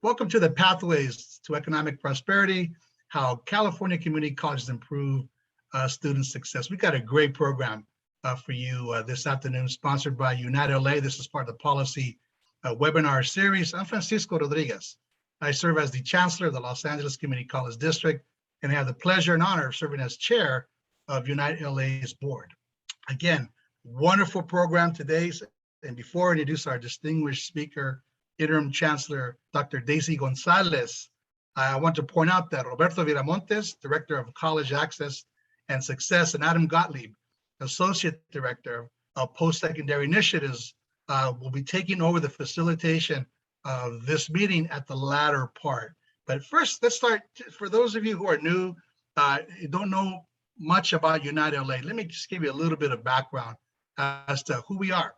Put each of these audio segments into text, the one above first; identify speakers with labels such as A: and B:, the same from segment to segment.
A: Welcome to the Pathways to Economic Prosperity, how California community colleges improve student success. We've got a great program for you this afternoon, sponsored by United LA. This is part of the policy webinar series. I'm Francisco Rodriguez. I serve as the Chancellor of the Los Angeles Community College District, and I have the pleasure and honor of serving as chair of United LA's board. Again, wonderful program today. And before I introduce our distinguished speaker, Interim Chancellor Dr. Daisy Gonzales, I want to point out that Roberto Viramontes, Director of College Access and Success, and Adam Gottlieb, Associate Director of Post-Secondary Initiatives, will be taking over the facilitation of this meeting at the latter part. But first, let's start. For those of you who are new, don't know much about United LA, let me just give you a little bit of background as to who we are.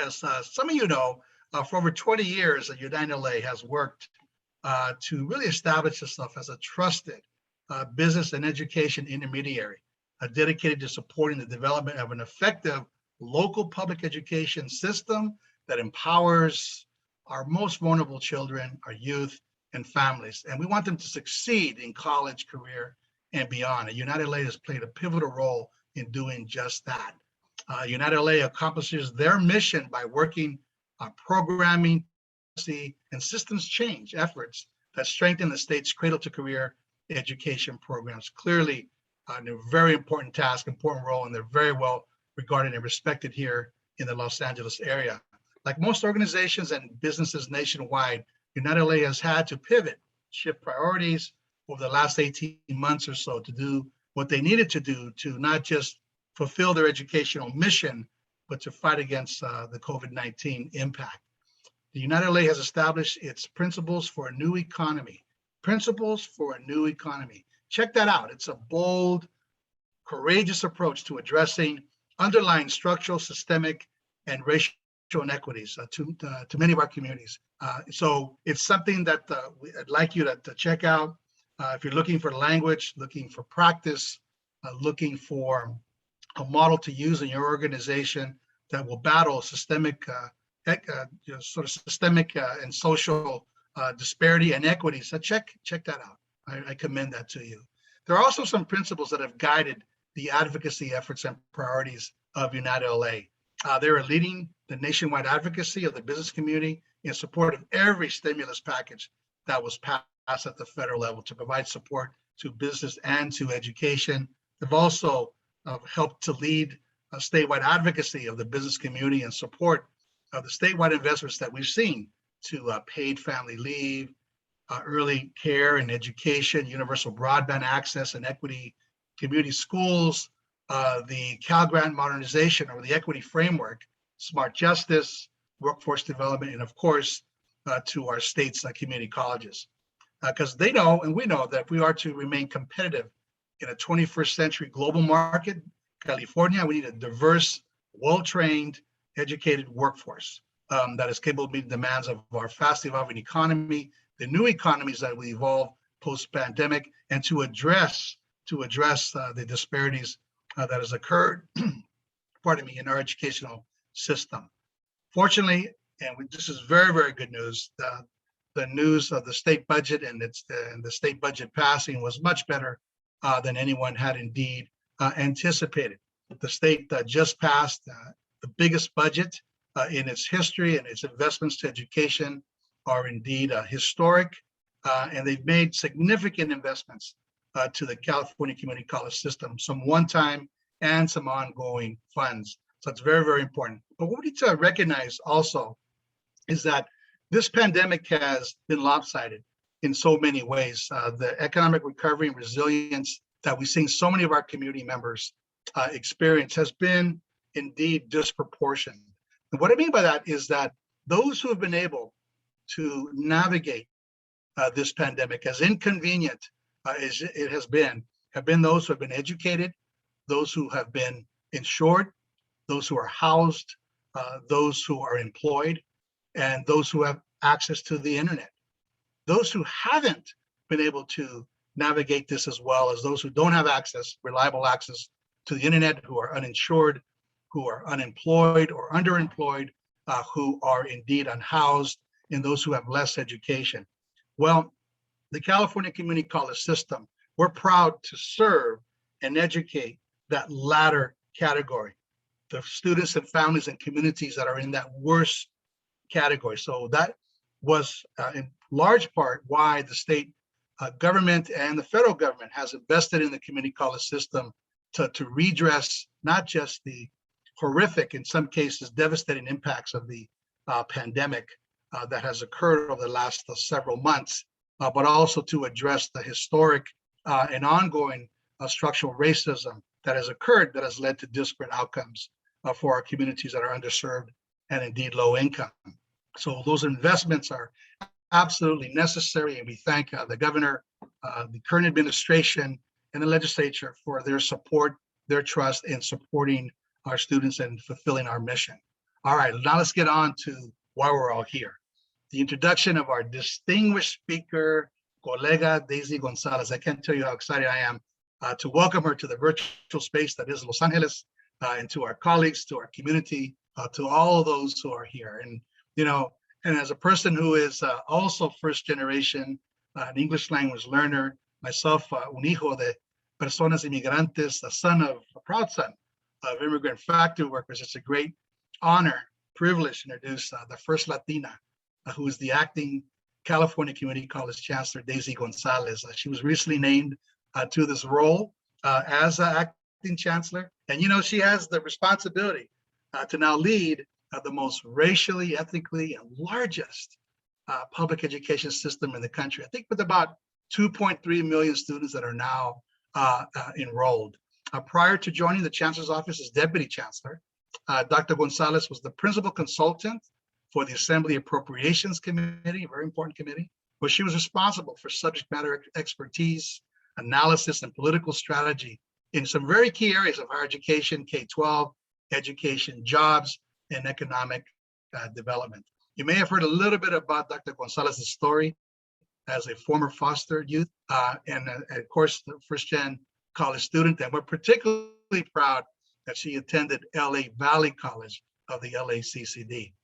A: As some of you know, for over 20 years, United LA has worked to really establish itself as a trusted business and education intermediary, dedicated to supporting the development of an effective local public education system that empowers our most vulnerable children, our youth, and families. And we want them to succeed in college, career, and beyond. And United LA has played a pivotal role in doing just that. United LA accomplishes their mission by working on programming, policy, and systems change efforts that strengthen the state's cradle-to-career education programs. Clearly, a very important task, important role, and they're very well regarded and respected here in the Los Angeles area. Like most organizations and businesses nationwide, United LA has had to pivot, shift priorities over the last 18 months or so to do what they needed to do to not just fulfill their educational mission, but to fight against the COVID-19 impact. The United LA has established its principles for a new economy. Principles for a new economy. Check that out. It's a bold, courageous approach to addressing underlying structural, systemic, and racial inequities to many of our communities. So it's something that I'd like you to check out. If you're looking for language, looking for practice, looking for a model to use in your organization that will battle systemic, systemic and social disparity and equity. So check that out. I commend that to you. There are also some principles that have guided the advocacy efforts and priorities of United LA. They are leading the nationwide advocacy of the business community in support of every stimulus package that was passed at the federal level to provide support to business and to education. They've also helped to lead a statewide advocacy of the business community in support of the statewide investments that we've seen to paid family leave, early care and education, universal broadband access and equity, community schools, the Cal Grant modernization or the equity framework, smart justice, workforce development, and of course, to our state's community colleges. Because they know, and we know, that if we are to remain competitive in a 21st century global market, California, we need a diverse, well-trained, educated workforce that is capable of meeting the demands of our fast evolving economy, the new economies that will evolve post-pandemic, and to address the disparities that has occurred, in our educational system. Fortunately, and this is very, very good news, the news of the state budget and the state budget passing was much better than anyone had indeed anticipated. The state just passed the biggest budget in its history, and its investments to education are indeed historic, and they've made significant investments to the California community college system, some one-time and some ongoing funds. So it's very, very important. But what we need to recognize also is that this pandemic has been lopsided in so many ways. The economic recovery and resilience that we've seen so many of our community members experience has been indeed disproportionate. And what I mean by that is that those who have been able to navigate this pandemic, as inconvenient as it has been, have been those who have been educated, those who have been insured, those who are housed, those who are employed, and those who have access to the internet. Those who haven't been able to navigate this as well as those who don't have access, reliable access to the internet, who are uninsured, who are unemployed or underemployed, who are indeed unhoused, and those who have less education. Well, the California Community College system, we're proud to serve and educate that latter category, the students and families and communities that are in that worst category. So that was in large part why the state government and the federal government has invested in the community college system to redress not just the horrific, in some cases, devastating impacts of the pandemic that has occurred over the last several months, but also to address the historic and ongoing structural racism that has occurred that has led to disparate outcomes for our communities that are underserved and indeed low income. So those investments are absolutely necessary, and we thank the governor, the current administration, and the legislature for their support, their trust in supporting our students and fulfilling our mission. All right, now let's get on to why we're all here. The introduction of our distinguished speaker, colega Daisy Gonzales. I can't tell you how excited I am to welcome her to the virtual space that is Los Angeles, and to our colleagues, to our community, to all of those who are here. And, you know, and as a person who is also first generation, an English language learner, myself, un hijo de personas inmigrantes, a proud son of immigrant factory workers, it's a great honor, privilege to introduce the first Latina who is the acting California Community College Chancellor, Daisy Gonzales. She was recently named to this role as acting Chancellor. And, you know, she has the responsibility to now lead the most racially, ethnically, and largest public education system in the country. I think with about 2.3 million students that are now enrolled. Prior to joining the Chancellor's office as Deputy Chancellor, Dr. Gonzales was the principal consultant for the Assembly Appropriations Committee, a very important committee, where she was responsible for subject matter expertise, analysis, and political strategy in some very key areas of higher education, K-12, education, jobs, and economic development. You may have heard a little bit about Dr. Gonzales' story as a former foster youth and of course, the first-gen college student. And we're particularly proud that she attended LA Valley College of the LACCD.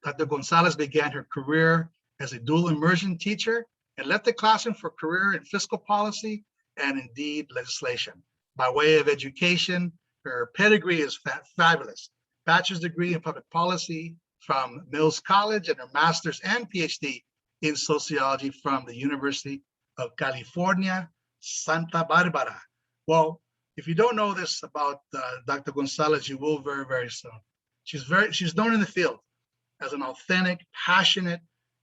A: Dr. Gonzales began her career as a dual immersion teacher and left the classroom for career in fiscal policy and indeed legislation. By way of education, her pedigree is fabulous. Bachelor's degree in public policy from Mills College and her master's and Ph.D. in sociology from the University of California, Santa Barbara. Well, if you don't know this about Dr. Gonzales, you will very, very soon. She's known in the field as an authentic, passionate,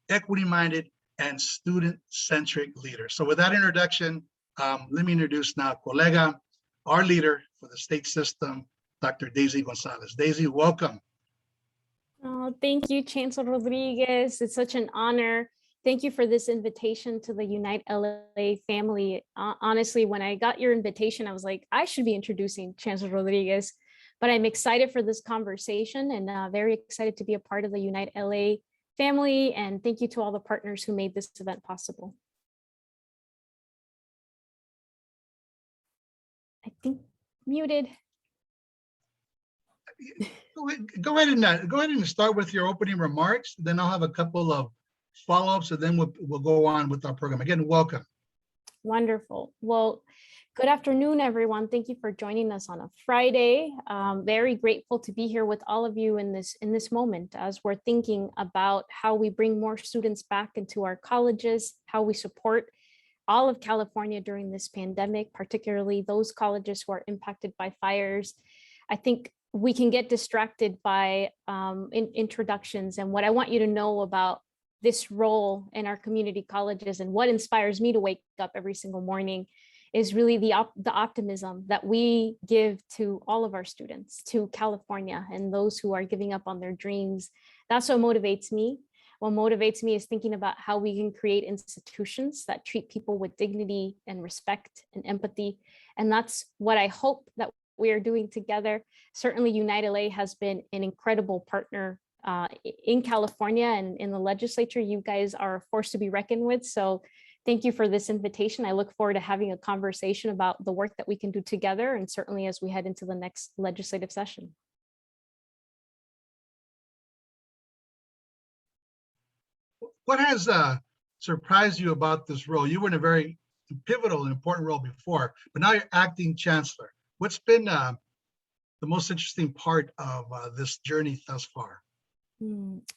A: equity-minded, and student-centric leader. So with that introduction, let me introduce now colega, our leader for the state system, Dr. Daisy Gonzales. Daisy, welcome.
B: Oh, thank you, Chancellor Rodriguez. It's such an honor. Thank you for this invitation to the Unite LA family. Honestly, when I got your invitation, I was like, I should be introducing Chancellor Rodriguez, but I'm excited for this conversation and very excited to be a part of the Unite LA family. And thank you to all the partners who made this event possible. I think muted.
A: Go ahead and start with your opening remarks. Then I'll have a couple of follow-ups, and then we'll go on with our program. Again, welcome.
B: Wonderful. Well, good afternoon, everyone. Thank you for joining us on a Friday. Very grateful to be here with all of you in this moment as we're thinking about how we bring more students back into our colleges, how we support all of California during this pandemic, particularly those colleges who are impacted by fires. I think we can get distracted by introductions, and what I want you to know about this role in our community colleges and what inspires me to wake up every single morning is really the optimism that we give to all of our students, to California and those who are giving up on their dreams. That's what motivates me. What motivates me is thinking about how we can create institutions that treat people with dignity and respect and empathy. And that's what I hope that we are doing together. Certainly Unite LA has been an incredible partner in California and in the legislature. You guys are a force to be reckoned with. So thank you for this invitation. I look forward to having a conversation about the work that we can do together, and certainly as we head into the next legislative session.
A: What has surprised you about this role? You were in a very pivotal and important role before, but now you're acting chancellor. What's been the most interesting part of this journey thus far?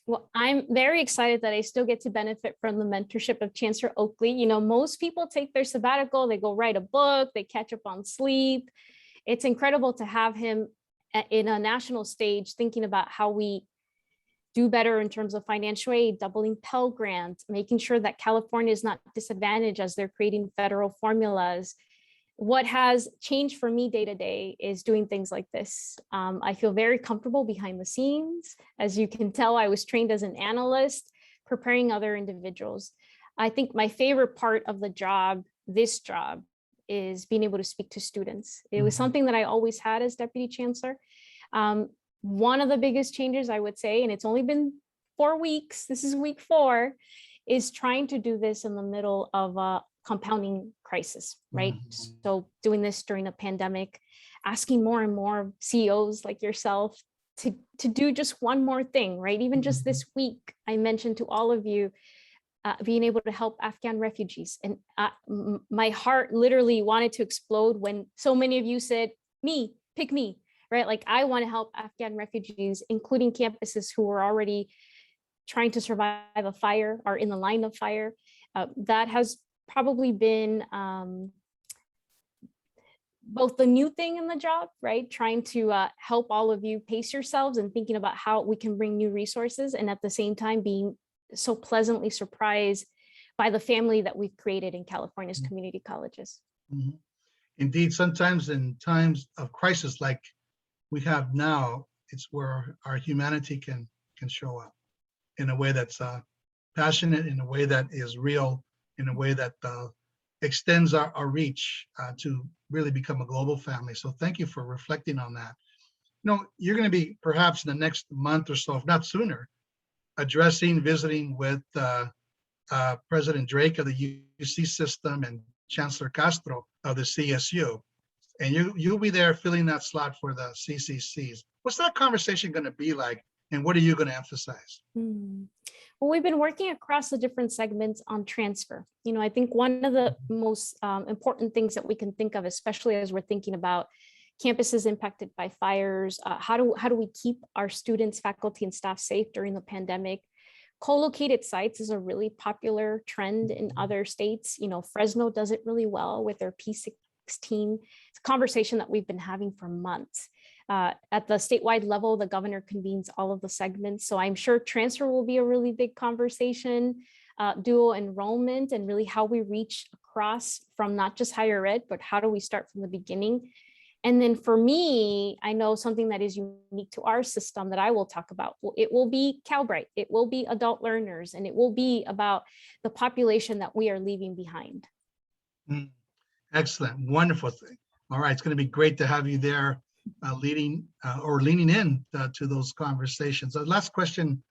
B: Well, I'm very excited that I still get to benefit from the mentorship of Chancellor Oakley. You know, most people take their sabbatical, they go write a book, they catch up on sleep. It's incredible to have him in a national stage thinking about how we do better in terms of financial aid, doubling Pell Grant, making sure that California is not disadvantaged as they're creating federal formulas. What has changed for me day to day is doing things like this. I feel very comfortable behind the scenes. As you can tell, I was trained as an analyst, preparing other individuals. I think my favorite part of the job, this job, is being able to speak to students. It was something that I always had as Deputy Chancellor. One of the biggest changes, I would say, and it's only been 4 weeks, this is week 4, is trying to do this in the middle of a compounding crisis, right? So doing this during a pandemic, asking more and more CEOs like yourself to do just one more thing, right? Even just this week, I mentioned to all of you, being able to help Afghan refugees. And my heart literally wanted to explode when so many of you said, me, pick me, right? Like I want to help Afghan refugees, including campuses who were already trying to survive a fire or in the line of fire. That has probably been both the new thing in the job, right? Trying to help all of you pace yourselves and thinking about how we can bring new resources, and at the same time being so pleasantly surprised by the family that we've created in California's community colleges.
A: Indeed, sometimes in times of crisis like we have now, it's where our humanity can show up in a way that's passionate, in a way that is real, in a way that extends our reach to really become a global family. So thank you for reflecting on that. You know, you're going to be perhaps in the next month or so, if not sooner, visiting with President Drake of the UC system and Chancellor Castro of the CSU. And you'll be there filling that slot for the CCCs. What's that conversation going to be like? And what are you going to emphasize?
B: Well, we've been working across the different segments on transfer. You know, I think one of the most important things that we can think of, especially as we're thinking about campuses impacted by fires, how do we keep our students, faculty, and staff safe during the pandemic? Co-located sites is a really popular trend in other states. You know, Fresno does it really well with their P16. It's a conversation that we've been having for months. At the statewide level, the governor convenes all of the segments. So I'm sure transfer will be a really big conversation, dual enrollment, and really how we reach across from not just higher ed, but how do we start from the beginning? And then for me, I know something that is unique to our system that I will talk about. It will be Calbright, it will be adult learners, and it will be about the population that we are leaving behind.
A: Excellent, wonderful thing. All right, it's going to be great to have you there leading or leaning in to those conversations. The last question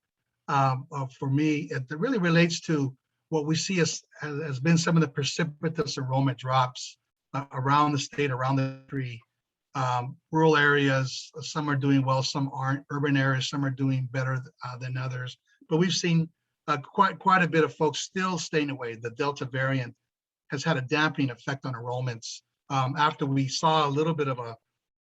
A: for me, it really relates to what we see as been some of the precipitous enrollment drops around the state, around the country. Rural areas, some are doing well, some aren't. Urban areas, some are doing better than others. But we've seen quite a bit of folks still staying away. The Delta variant has had a dampening effect on enrollments. After we saw a little bit of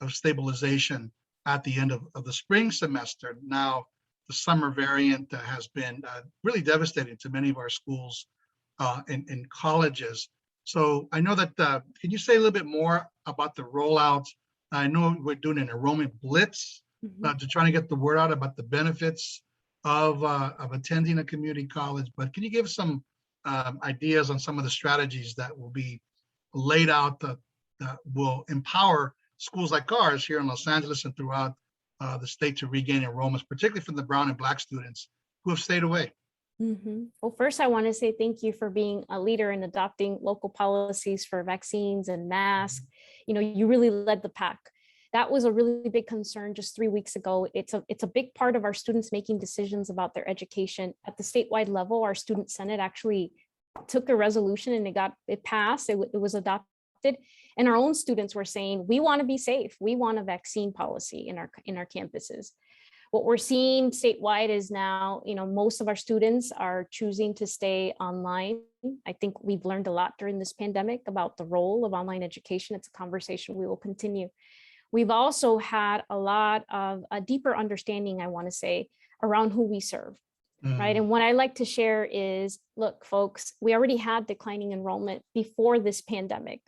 A: stabilization at the end of the spring semester, now the summer variant has been really devastating to many of our schools and colleges. So I know that, can you say a little bit more about the rollout? I know we're doing an enrollment blitz to try to get the word out about the benefits of attending a community college, but can you give some ideas on some of the strategies that will be laid out that will empower schools like ours here in Los Angeles and throughout the state to regain enrollments, particularly from the brown and Black students who have stayed away?
B: Well, first, I want to say thank you for being a leader in adopting local policies for vaccines and masks. You know, you really led the pack. That was a really big concern just 3 weeks ago. It's a big part of our students making decisions about their education. At the statewide level, our student senate actually took a resolution and it passed. It was adopted. And our own students were saying, we want to be safe. We want a vaccine policy in our campuses. What we're seeing statewide is now, most of our students are choosing to stay online. I think we've learned a lot during this pandemic about the role of online education. It's a conversation we will continue. We've also had a lot of a deeper understanding, I want to say, around who we serve, right? And what I like to share is, look, folks, we already had declining enrollment before this pandemic.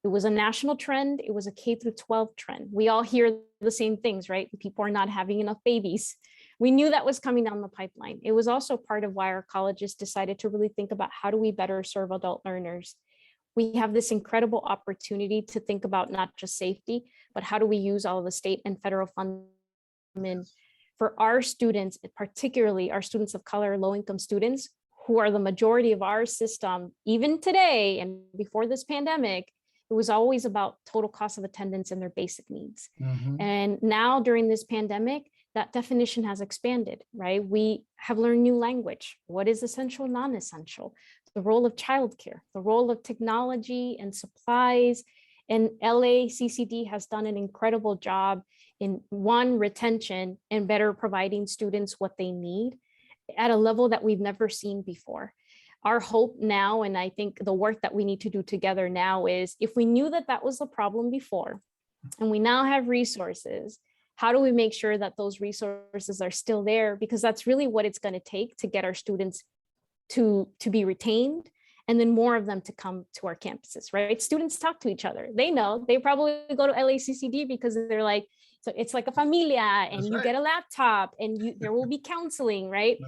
B: It was a national trend. It was a K through 12 trend. We all hear the same things, right? People are not having enough babies. We knew that was coming down the pipeline. It was also part of why our colleges decided to really think about how do we better serve adult learners. We have this incredible opportunity to think about not just safety, but how do we use all of the state and federal funding for our students, particularly our students of color, low-income students, who are the majority of our system, even today and before this pandemic. It was always about total cost of attendance and their basic needs. And now during this pandemic, that definition has expanded, right? We have learned new language. What is essential, non-essential? The role of childcare, the role of technology and supplies. And LACCD has done an incredible job in retention and better providing students what they need at a level that we've never seen before. Our hope now, and I think the work that we need to do together now is, if we knew that that was the problem before, and we now have resources, how do we make sure that those resources are still there? Because that's really what it's going to take to get our students to be retained, and then more of them to come to our campuses, right? Students talk to each other. They know, they probably go to LACCD because they're like, so it's like a familia, and you get a laptop, and there will be counseling, right?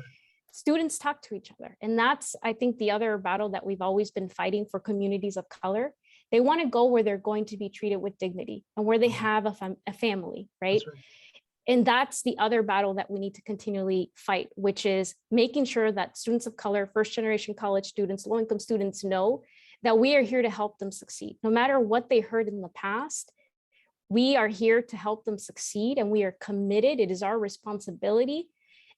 B: Students talk to each other. And that's, I think, the other battle that we've always been fighting for communities of color. They want to go where they're going to be treated with dignity and where they have a family, right? And that's the other battle that we need to continually fight, which is making sure that students of color, first generation college students, low-income students know that we are here to help them succeed. No matter what they heard in the past, we are here to help them succeed, and we are committed. It is our responsibility,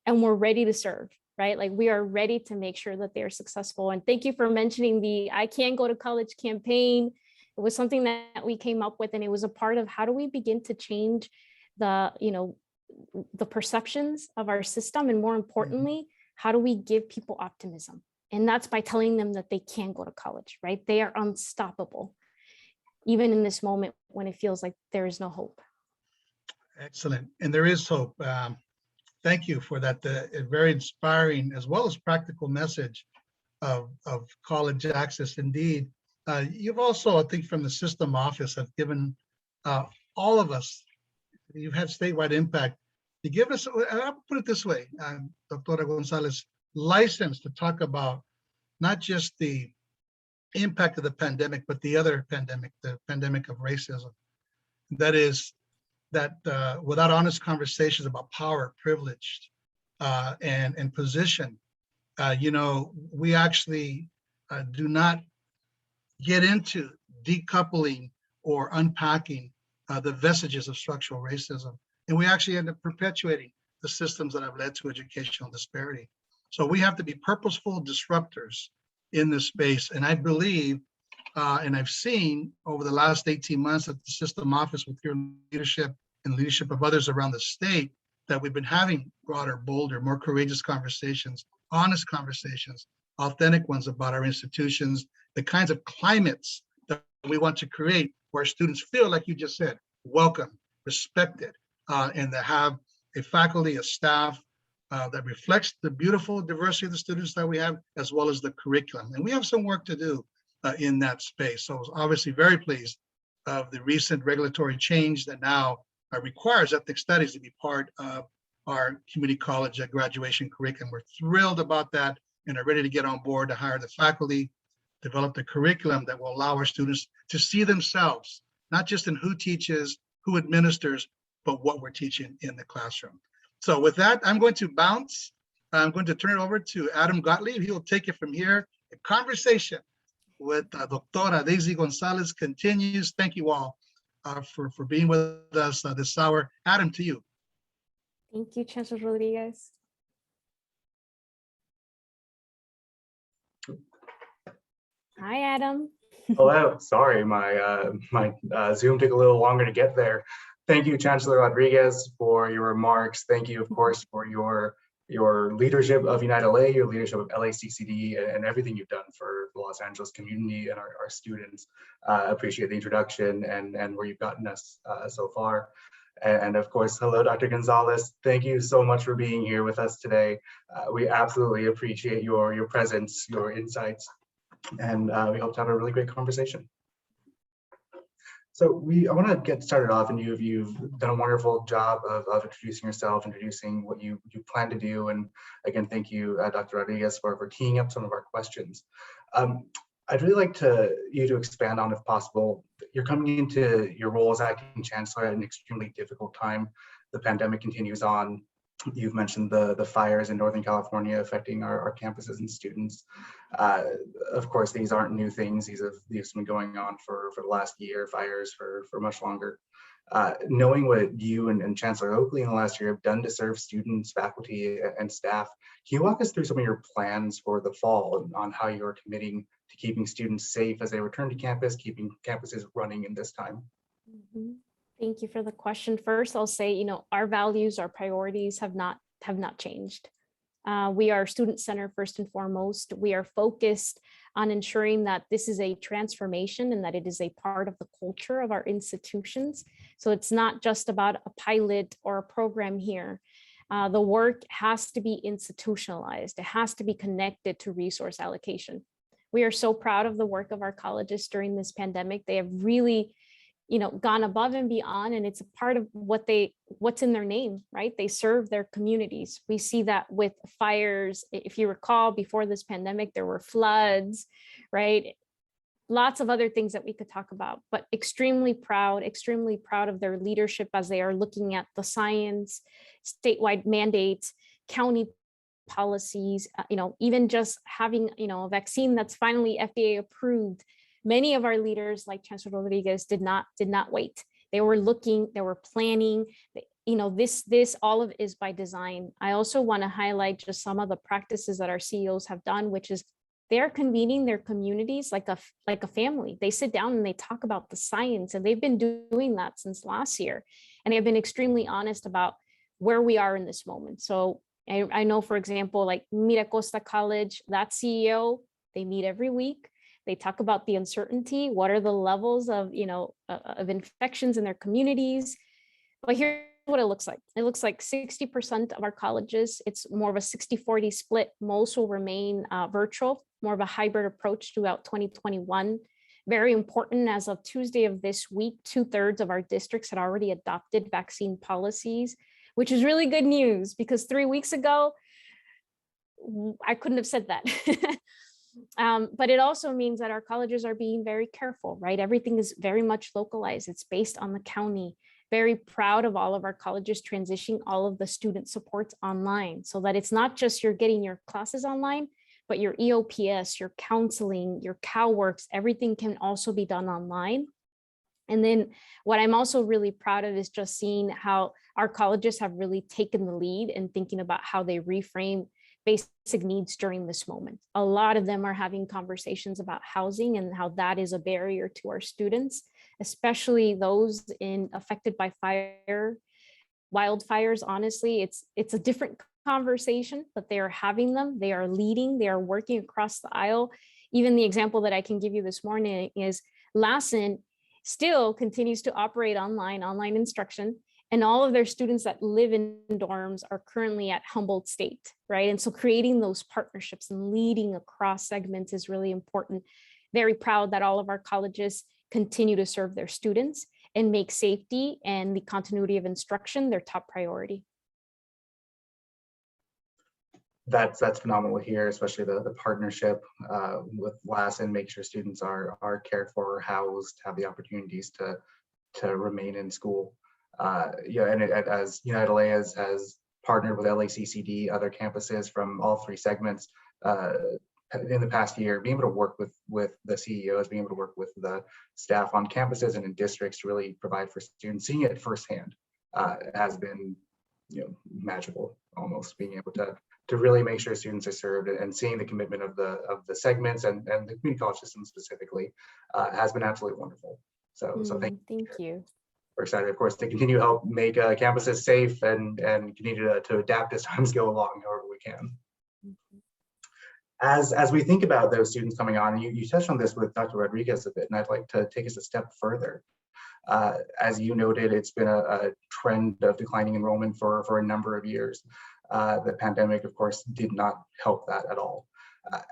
B: and we're ready to serve. Right? Like, we are ready to make sure that they're successful. And thank you for mentioning the I Can Go to College campaign. It was something that we came up with, and it was a part of how do we begin to change the perceptions of our system, and more importantly, how do we give people optimism? And that's by telling them that they can go to college, right? They are unstoppable, even in this moment when it feels like there is no hope.
A: Excellent. And there is hope. Thank you for that very inspiring as well as practical message of college access. Indeed, you've also, I think, from the system office, have given all of us, you've had statewide impact. You give us, I'll put it this way, Dr. Gonzales, license to talk about not just the impact of the pandemic, but the other pandemic, the pandemic of racism. That is, that without honest conversations about power, privilege, and position, we actually do not get into decoupling or unpacking the vestiges of structural racism. And we actually end up perpetuating the systems that have led to educational disparity. So we have to be purposeful disruptors in this space. And I believe, and I've seen over the last 18 months at the system office with your leadership and leadership of others around the state, that we've been having broader, bolder, more courageous conversations, honest conversations, authentic ones about our institutions, the kinds of climates that we want to create where students feel, like you just said, welcome, respected, and to have a faculty, a staff that reflects the beautiful diversity of the students that we have, as well as the curriculum. And we have some work to do in that space. So I was obviously very pleased of the recent regulatory change that now requires ethnic studies to be part of our community college graduation curriculum. We're thrilled about that and are ready to get on board to hire the faculty, develop the curriculum that will allow our students to see themselves, not just in who teaches, who administers, but what we're teaching in the classroom. So with that, I'm going to bounce. I'm going to turn it over to Adam Gottlieb. He will take it from here. The conversation with Doctora Daisy Gonzales continues. Thank you all for being with us this hour. Adam, to you.
B: Thank you, Chancellor Rodriguez. Hi, Adam.
C: Hello. Sorry, my Zoom took a little longer to get there. Thank you, Chancellor Rodriguez, for your remarks. Thank you, of course, for your leadership of United LA, your leadership of LACCD, and everything you've done for the Los Angeles community and our students. Appreciate the introduction and where you've gotten us so far. And of course, hello, Dr. Gonzales. Thank you so much for being here with us today. We absolutely appreciate your presence, your insights, and we hope to have a really great conversation. So I want to get started off, and you've done a wonderful job of introducing yourself, introducing what you plan to do. And again, thank you, Dr. Rodriguez, for teeing up some of our questions. I'd really like you to expand on, if possible, you're coming into your role as acting chancellor at an extremely difficult time. The pandemic continues on. You've mentioned the fires in Northern California affecting our campuses and students. Of course, these aren't new things. These have been going on for the last year, fires for much longer. Knowing what you and Chancellor Oakley in the last year have done to serve students, faculty, and staff, can you walk us through some of your plans for the fall on how you're committing to keeping students safe as they return to campus, keeping campuses running in this time?
B: Mm-hmm. Thank you for the question. First, I'll say, our values, our priorities have not changed. We are student-centered first and foremost. We are focused on ensuring that this is a transformation and that it is a part of the culture of our institutions. So it's not just about a pilot or a program here. The work has to be institutionalized. It has to be connected to resource allocation. We are so proud of the work of our colleges during this pandemic. They have really gone above and beyond, and it's a part of what's in their name, right? They serve their communities. We see that with fires. If you recall, before this pandemic, there were floods, right? Lots of other things that we could talk about, but extremely proud of their leadership as they are looking at the science, statewide mandates, county policies, even just having, a vaccine that's finally FDA approved. Many of our leaders, like Chancellor Rodriguez, did not wait. They were looking, they were planning. This all of it is by design. I also want to highlight just some of the practices that our CEOs have done, which is they're convening their communities like a family. They sit down and they talk about the science, and they've been doing that since last year. And they've been extremely honest about where we are in this moment. So I know, for example, like Miracosta College, that CEO, they meet every week. They talk about the uncertainty. What are the levels of, of infections in their communities? But here's what it looks like. It looks like 60% of our colleges, it's more of a 60-40 split. Most will remain virtual, more of a hybrid approach throughout 2021. Very important, as of Tuesday of this week, 2/3 of our districts had already adopted vaccine policies, which is really good news, because 3 weeks ago, I couldn't have said that. But it also means that our colleges are being very careful, right? Everything is very much localized. It's based on the county. Very proud of all of our colleges transitioning all of the student supports online, so that it's not just you're getting your classes online, but your EOPS, your counseling, your CalWorks, everything can also be done online. And then what I'm also really proud of is just seeing how our colleges have really taken the lead in thinking about how they reframe basic needs during this moment. A lot of them are having conversations about housing and how that is a barrier to our students, especially those affected by wildfires. Honestly, it's a different conversation, but they are having them. They are leading. They are working across the aisle. Even the example that I can give you this morning is Lassen still continues to operate online instruction. And all of their students that live in dorms are currently at Humboldt State, right? And so creating those partnerships and leading across segments is really important. Very proud that all of our colleges continue to serve their students and make safety and the continuity of instruction their top priority.
C: That's phenomenal here, especially the partnership with Lassen, make sure students are cared for, housed, have the opportunities to remain in school. As United LA has partnered with LACCD, other campuses from all three segments in the past year, being able to work with the CEOs, being able to work with the staff on campuses and in districts to really provide for students, seeing it firsthand has been magical, almost, being able to really make sure students are served, and seeing the commitment of the segments and the community college system specifically has been absolutely wonderful. So thank you.
B: Thank you.
C: we're excited, of course, to continue to help make campuses safe and continue to adapt as times go along, however we can. As we think about those students coming on, and you touched on this with Dr. Rodriguez a bit, and I'd like to take us a step further. As you noted, it's been a trend of declining enrollment for a number of years. The pandemic, of course, did not help that at all.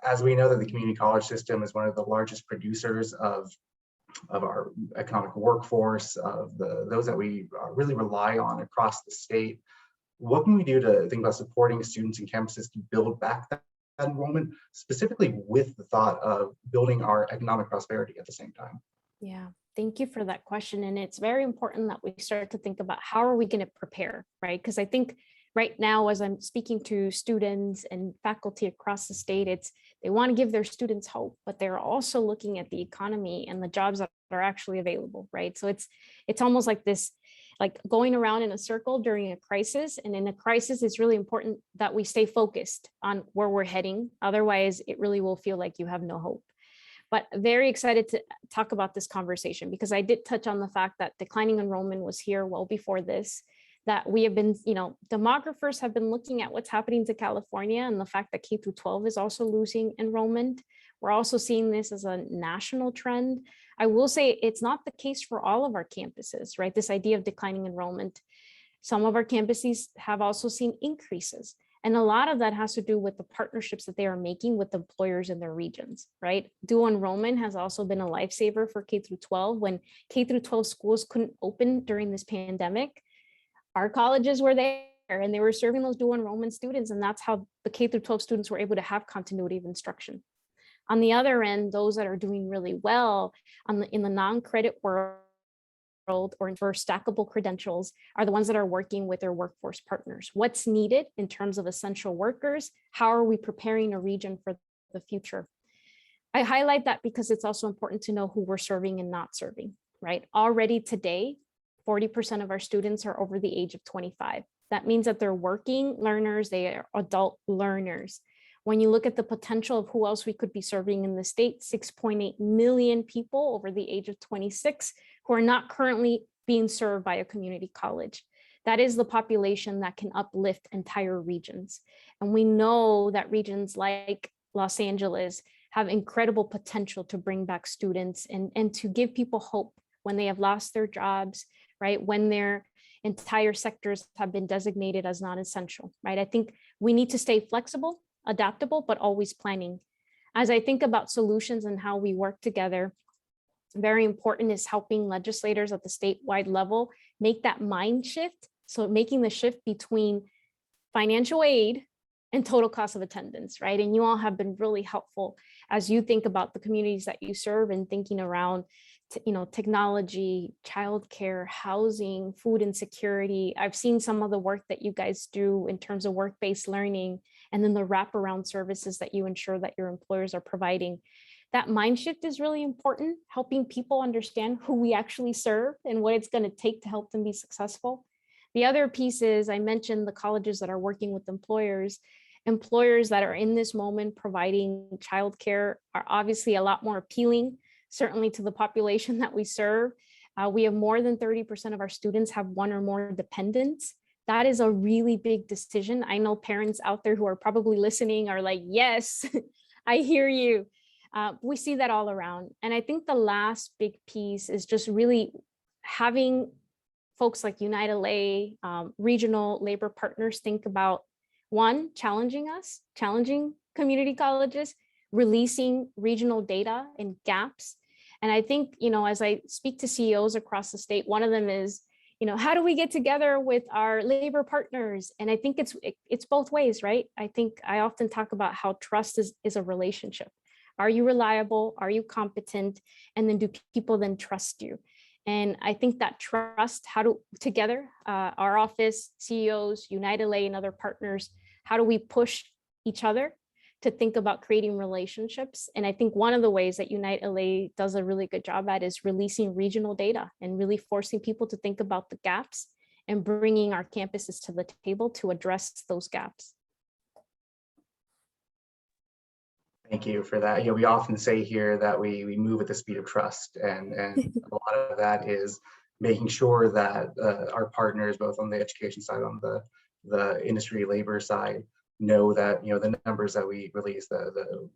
C: As we know that the community college system is one of the largest producers of our economic workforce, of those that we really rely on across the state, what can we do to think about supporting students and campuses to build back that enrollment, specifically with the thought of building our economic prosperity at the same time?
B: Yeah, thank you for that question. And it's very important that we start to think about how are we going to prepare, right? Because I think right now, as I'm speaking to students and faculty across the state, they want to give their students hope, but they're also looking at the economy and the jobs that are actually available, right? So it's almost like this, like going around in a circle during a crisis. And in a crisis, it's really important that we stay focused on where we're heading. Otherwise, it really will feel like you have no hope. But very excited to talk about this conversation because I did touch on the fact that declining enrollment was here well before this, that we have been, demographers have been looking at what's happening to California and the fact that K-12 is also losing enrollment. We're also seeing this as a national trend. I will say it's not the case for all of our campuses, right? This idea of declining enrollment. Some of our campuses have also seen increases. And a lot of that has to do with the partnerships that they are making with employers in their regions, right? Dual enrollment has also been a lifesaver for K-12. When K-12 schools couldn't open during this pandemic, our colleges were there and they were serving those dual enrollment students. And that's how the K-12 students were able to have continuity of instruction. On the other end, those that are doing really well in the non-credit world or for stackable credentials are the ones that are working with their workforce partners. What's needed in terms of essential workers? How are we preparing a region for the future? I highlight that because it's also important to know who we're serving and not serving, right? Already today, 40% of our students are over the age of 25. That means that they're working learners, they are adult learners. When you look at the potential of who else we could be serving in the state, 6.8 million people over the age of 26 who are not currently being served by a community college. That is the population that can uplift entire regions. And we know that regions like Los Angeles have incredible potential to bring back students and to give people hope when they have lost their jobs, right? When their entire sectors have been designated as non-essential, right? I think we need to stay flexible, adaptable, but always planning. As I think about solutions and how we work together, very important is helping legislators at the statewide level make that mind shift. So making the shift between financial aid and total cost of attendance, right? And you all have been really helpful as you think about the communities that you serve and thinking around technology, childcare, housing, food insecurity. I've seen some of the work that you guys do in terms of work-based learning, and then the wraparound services that you ensure that your employers are providing. That mind shift is really important, helping people understand who we actually serve and what it's going to take to help them be successful. The other piece is, I mentioned the colleges that are working with employers. Employers that are in this moment providing childcare are obviously a lot more appealing, certainly to the population that we serve. We have more than 30% of our students have one or more dependents. That is a really big decision. I know parents out there who are probably listening are like, yes, I hear you. We see that all around. And I think the last big piece is just really having folks like Unite LA, regional labor partners think about, one, challenging community colleges, releasing regional data and gaps. And I think, as I speak to CEOs across the state, one of them is, how do we get together with our labor partners? And I think it's both ways, right? I think I often talk about how trust is a relationship. Are you reliable? Are you competent? And then do people then trust you? And I think that trust, together, our office, CEOs, Unite LA and other partners, how do we push each other to think about creating relationships? And I think one of the ways that Unite LA does a really good job at is releasing regional data and really forcing people to think about the gaps and bringing our campuses to the table to address those gaps.
C: Thank you for that. We often say here that we move at the speed of trust, and a lot of that is making sure that our partners, both on the education side, on the industry labor side, know that the numbers that we release,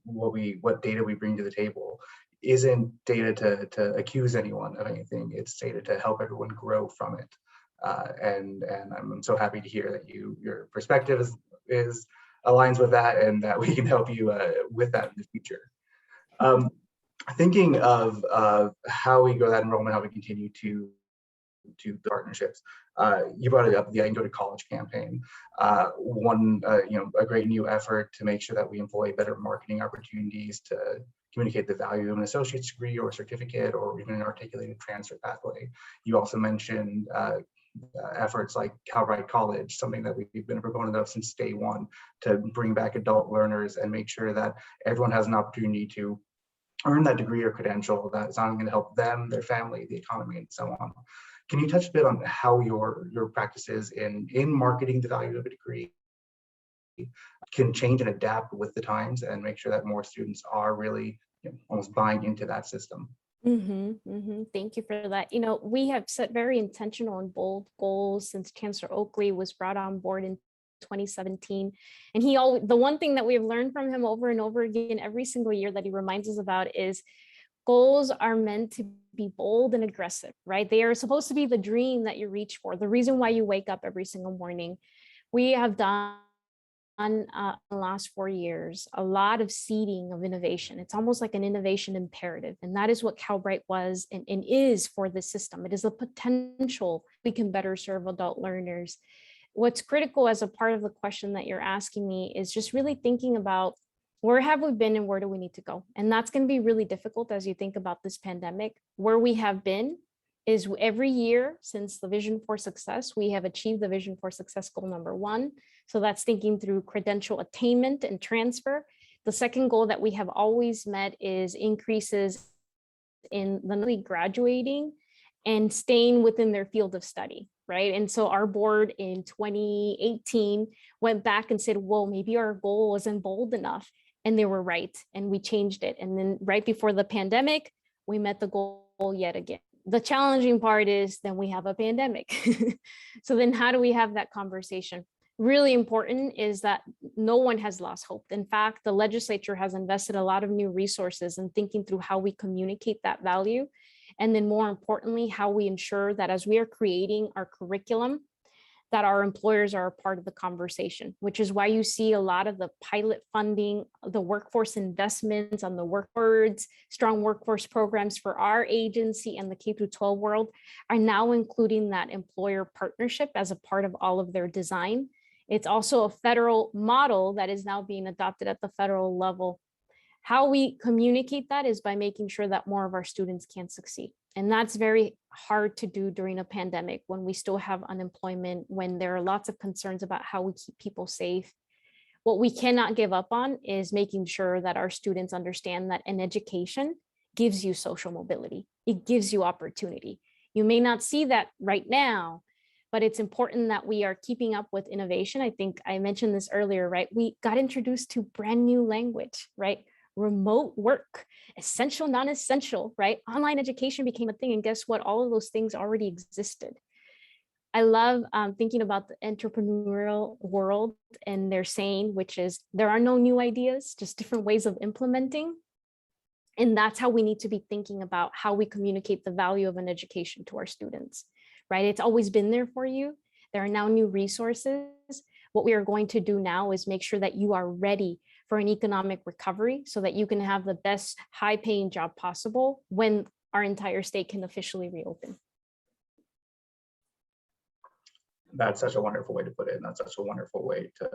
C: what data we bring to the table, isn't data to accuse anyone of anything. It's data to help everyone grow from it. And I'm so happy to hear that your perspective is aligns with that, and that we can help you with that in the future. Thinking of how we grow that enrollment, how we continue to the partnerships. You brought it up, the I Can Go to College campaign. A great new effort to make sure that we employ better marketing opportunities to communicate the value of an associate's degree or certificate, or even an articulated transfer pathway. You also mentioned efforts like Calbright College, something that we've been a proponent of since day one, to bring back adult learners and make sure that everyone has an opportunity to earn that degree or credential that is not only going to help them, their family, the economy, and so on. Can you touch a bit on how your practices in marketing the value of a degree can change and adapt with the times, and make sure that more students are really almost buying into that system?
B: Thank you for that. We have set very intentional and bold goals since Chancellor Oakley was brought on board in 2017. And the one thing that we have learned from him over and over again every single year that he reminds us about is goals are meant to be bold and aggressive, right? They are supposed to be the dream that you reach for, the reason why you wake up every single morning. We have done the last 4 years a lot of seeding of innovation. It's almost like an innovation imperative, and that is what Calbright was and is for the system. It is a potential we can better serve adult learners. What's critical as a part of the question that you're asking me is just really thinking about where have we been and where do we need to go? And that's going to be really difficult as you think about this pandemic. Where we have been is every year since the Vision for Success, we have achieved the Vision for Success goal number 1. So that's thinking through credential attainment and transfer. The second goal that we have always met is increases in the graduating and staying within their field of study, right? And so our board in 2018 went back and said, well, maybe our goal wasn't bold enough. And they were right. And we changed it. And then right before the pandemic, we met the goal yet again. The challenging part is then we have a pandemic. So then how do we have that conversation? Really important is that no one has lost hope. In fact, the legislature has invested a lot of new resources in thinking through how we communicate that value. And then more importantly, how we ensure that as we are creating our curriculum, that our employers are a part of the conversation, which is why you see a lot of the pilot funding, the workforce investments on the words, strong workforce programs for our agency and the K-12 world are now including that employer partnership as a part of all of their design. It's also a federal model that is now being adopted at the federal level. How we communicate that is by making sure that more of our students can succeed. And that's very hard to do during a pandemic when we still have unemployment, when there are lots of concerns about how we keep people safe. What we cannot give up on is making sure that our students understand that an education gives you social mobility. It gives you opportunity. You may not see that right now, but it's important that we are keeping up with innovation. I think I mentioned this earlier, right? We got introduced to brand new language, right? Remote work, essential, non-essential, right? Online education became a thing. And guess what? All of those things already existed. I love thinking about the entrepreneurial world and their saying, which is there are no new ideas, just different ways of implementing. And that's how we need to be thinking about how we communicate the value of an education to our students, right? It's always been there for you. There are now new resources. What we are going to do now is make sure that you are ready for an economic recovery so that you can have the best high-paying job possible when our entire state can officially reopen.
C: That's such a wonderful way to put it, and that's such a wonderful way to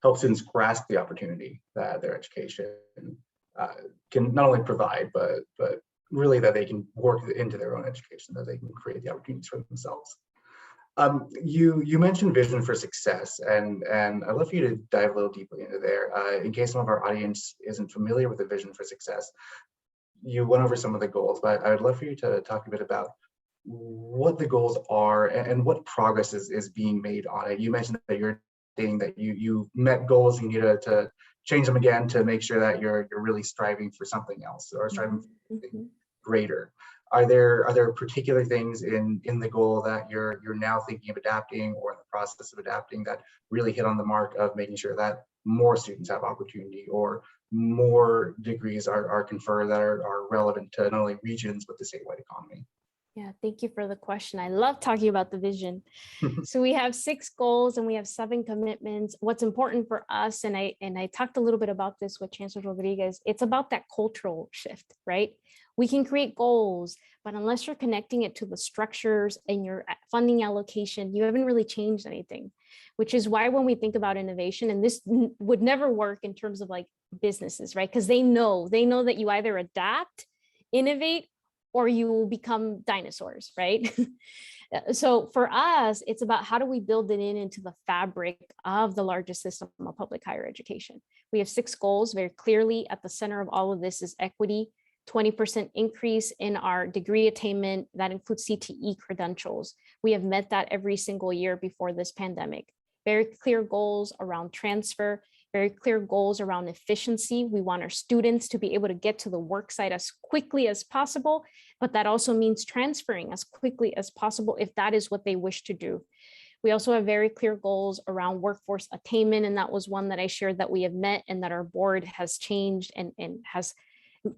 C: help students grasp the opportunity that their education can not only provide, but really that they can work into their own education, that they can create the opportunities for themselves. You mentioned Vision for Success, and I'd love for you to dive a little deeply into there. In case some of our audience isn't familiar with the Vision for Success, you went over some of the goals, but I would love for you to talk a bit about what the goals are and what progress is being made on it. You mentioned that you're saying that you met goals, you need to change them again to make sure that you're really striving for something else or striving for something greater. Are there particular things in the goal that you're now thinking of adapting or in the process of adapting that really hit on the mark of making sure that more students have opportunity or more degrees are conferred that are relevant to not only regions but the statewide economy?
B: Yeah, thank you for the question. I love talking about the vision. So we have 6 goals and we have 7 commitments. What's important for us, and I talked a little bit about this with Chancellor Rodriguez, it's about that cultural shift, right? We can create goals, but unless you're connecting it to the structures and your funding allocation, you haven't really changed anything, which is why when we think about innovation, and this would never work in terms of like businesses, right? Because they know that you either adapt, innovate, or you will become dinosaurs, right? So for us, it's about how do we build it into the fabric of the largest system of public higher education. We have 6 goals very clearly. At the center of all of this is equity, 20% increase in our degree attainment. That includes CTE credentials. We have met that every single year before this pandemic. Very clear goals around transfer, very clear goals around efficiency. We want our students to be able to get to the work site as quickly as possible, but that also means transferring as quickly as possible if that is what they wish to do. We also have very clear goals around workforce attainment, and that was one that I shared that we have met and that our board has changed and has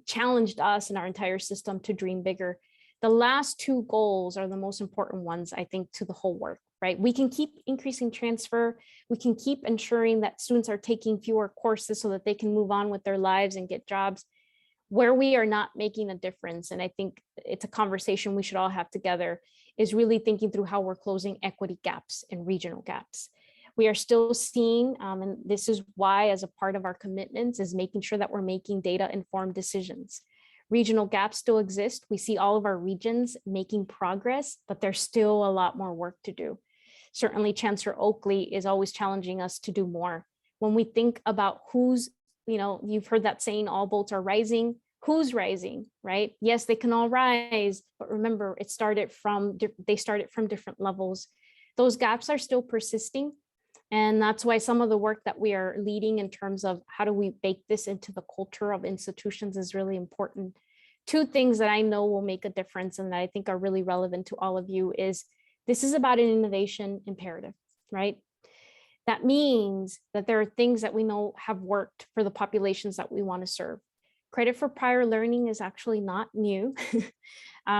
B: challenged us and our entire system to dream bigger. The last 2 goals are the most important ones, I think, to the whole work, right? We can keep increasing transfer. We can keep ensuring that students are taking fewer courses so that they can move on with their lives and get jobs. Where we are not making a difference, and I think it's a conversation we should all have together, is really thinking through how we're closing equity gaps and regional gaps. We are still seeing, and this is why as a part of our commitments is making sure that we're making data-informed decisions. Regional gaps still exist. We see all of our regions making progress, but there's still a lot more work to do. Certainly Chancellor Oakley is always challenging us to do more. When we think about who's, you've heard that saying, all boats are rising. Who's rising, right? Yes, they can all rise, but remember, they started from different levels. Those gaps are still persisting. And that's why some of the work that we are leading in terms of how do we bake this into the culture of institutions is really important. 2 things that I know will make a difference and that I think are really relevant to all of you is this is about an innovation imperative, right? That means that there are things that we know have worked for the populations that we want to serve. Credit for prior learning is actually not new.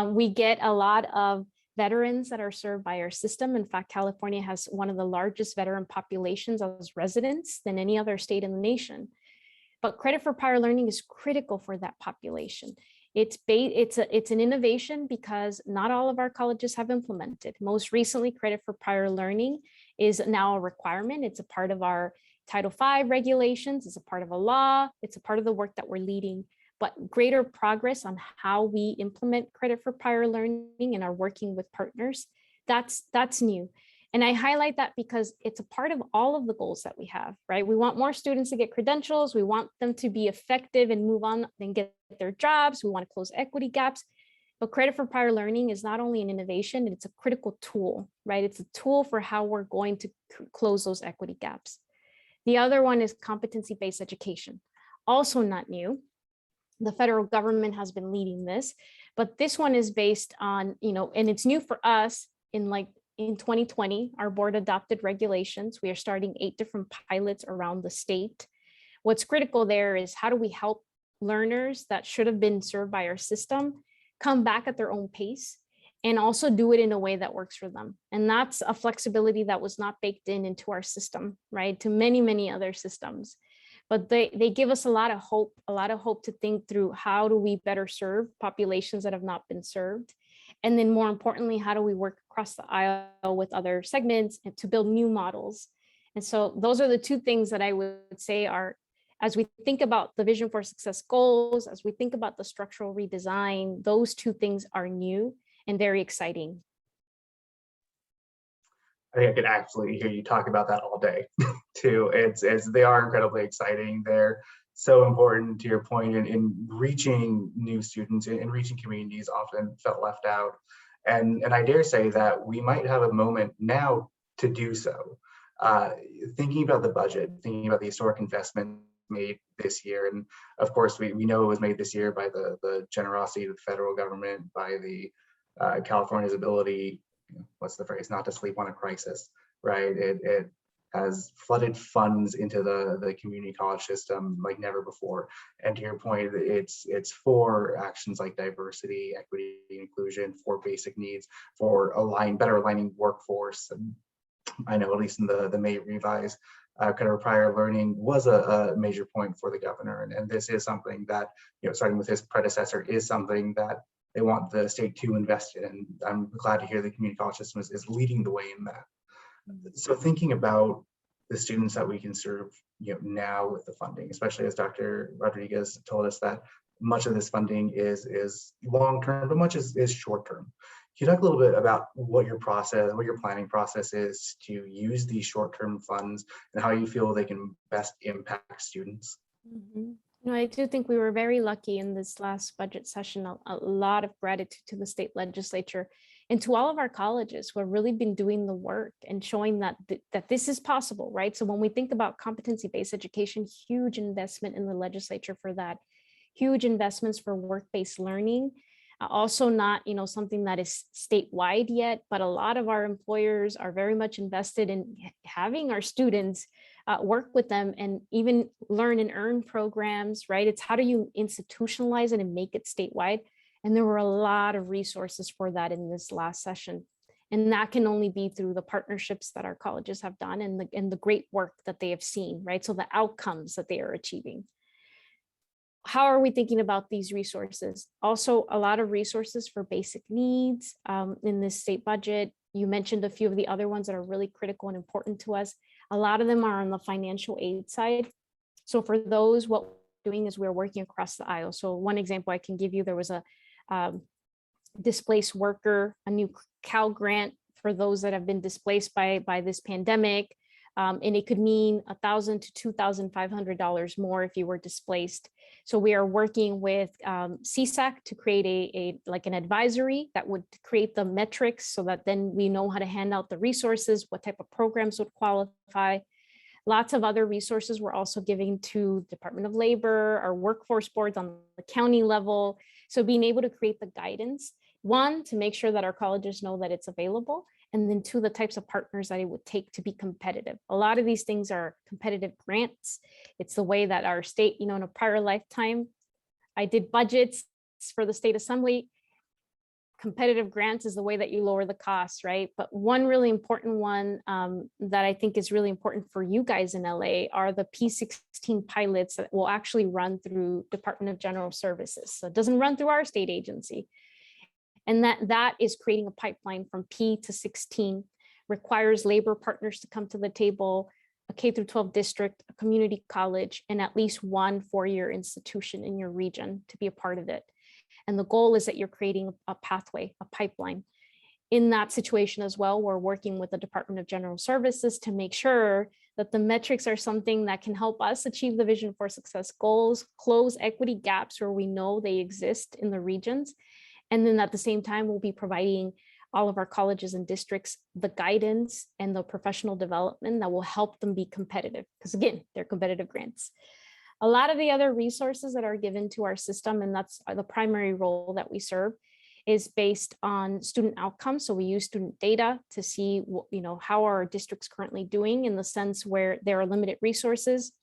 B: We get a lot of veterans that are served by our system. In fact, California has one of the largest veteran populations as residents than any other state in the nation. But credit for prior learning is critical for that population. It's an innovation because not all of our colleges have implemented. Most recently, credit for prior learning is now a requirement. It's a part of our Title V regulations. It's a part of a law. It's a part of the work that we're leading. But greater progress on how we implement credit for prior learning and are working with partners, that's new. And I highlight that because it's a part of all of the goals that we have, right? We want more students to get credentials. We want them to be effective and move on and get their jobs. We want to close equity gaps. But credit for prior learning is not only an innovation, it's a critical tool, right? It's a tool for how we're going to close those equity gaps. The other one is competency-based education. Also not new. The federal government has been leading this, but this one is based on, and it's new for us in 2020, our board adopted regulations. We are starting 8 different pilots around the state. What's critical there is how do we help learners that should have been served by our system come back at their own pace and also do it in a way that works for them. And that's a flexibility that was not baked into our system, right? To many, many other systems. But they give us a lot of hope to think through how do we better serve populations that have not been served. And then more importantly, how do we work across the aisle with other segments and to build new models? And so those are the 2 things that I would say are, as we think about the Vision for Success goals, as we think about the structural redesign, those 2 things are new and very exciting.
C: I think I could absolutely hear you talk about that all day too. They are incredibly exciting. They're so important to your point in reaching new students and reaching communities often felt left out. And I dare say that we might have a moment now to do so. Thinking about the budget, thinking about the historic investments made this year. And of course, we know it was made this year by the generosity of the federal government, by the California's ability, what's the phrase, not to sleep on a crisis, right? It has flooded funds into the community college system like never before. And to your point, it's for actions like diversity, equity, inclusion, for basic needs, for better aligning workforce. And I know at least in the May revise, kind of prior learning was a major point for the governor. And this is something that, starting with his predecessor, is something that they want the state to invest in. And I'm glad to hear the community college system is leading the way in that. So thinking about the students that we can serve, now with the funding, especially as Dr. Rodriguez told us that much of this funding is long-term, but much is short-term. Can you talk a little bit about what your planning process is to use these short-term funds and how you feel they can best impact students?
B: Mm-hmm. I do think we were very lucky in this last budget session. A lot of gratitude to the state legislature and to all of our colleges who have really been doing the work and showing that this is possible, right? So when we think about competency-based education, huge investment in the legislature for that, huge investments for work-based learning. Also not, something that is statewide yet, but a lot of our employers are very much invested in having our students work with them and even learn and earn programs, right? It's how do you institutionalize it and make it statewide? And there were a lot of resources for that in this last session. And that can only be through the partnerships that our colleges have done and the great work that they have seen, right? So the outcomes that they are achieving. How are we thinking about these resources? Also, a lot of resources for basic needs in this state budget. You mentioned a few of the other ones that are really critical and important to us. A lot of them are on the financial aid side. So for those, what we're doing is we're working across the aisle. So one example I can give you, there was a displaced worker, a new Cal grant for those that have been displaced by this pandemic. And it could mean $1,000 to $2,500 more if you were displaced. So we are working with CSAC to create an advisory that would create the metrics so that then we know how to hand out the resources, what type of programs would qualify. Lots of other resources we're also giving to Department of Labor, our workforce boards on the county level. So being able to create the guidance, one, to make sure that our colleges know that it's available, and then two, the types of partners that it would take to be competitive. A lot of these things are competitive grants. It's the way that our state, in a prior lifetime, I did budgets for the state assembly. Competitive grants is the way that you lower the costs, right? But one really important one that I think is really important for you guys in LA are the P16 pilots that will actually run through Department of General Services. So it doesn't run through our state agency. And that is creating a pipeline from P to 16, requires labor partners to come to the table, a K through 12 district, a community college, and at least one four-year institution in your region to be a part of it. And the goal is that you're creating a pathway, a pipeline. In that situation as well, we're working with the Department of General Services to make sure that the metrics are something that can help us achieve the Vision for Success goals, close equity gaps where we know they exist in the regions. And then at the same time, we'll be providing all of our colleges and districts the guidance and the professional development that will help them be competitive. Because again, they're competitive grants. A lot of the other resources that are given to our system, and that's the primary role that we serve, is based on student outcomes. So we use student data to see, how are our districts currently doing in the sense where there are limited resources.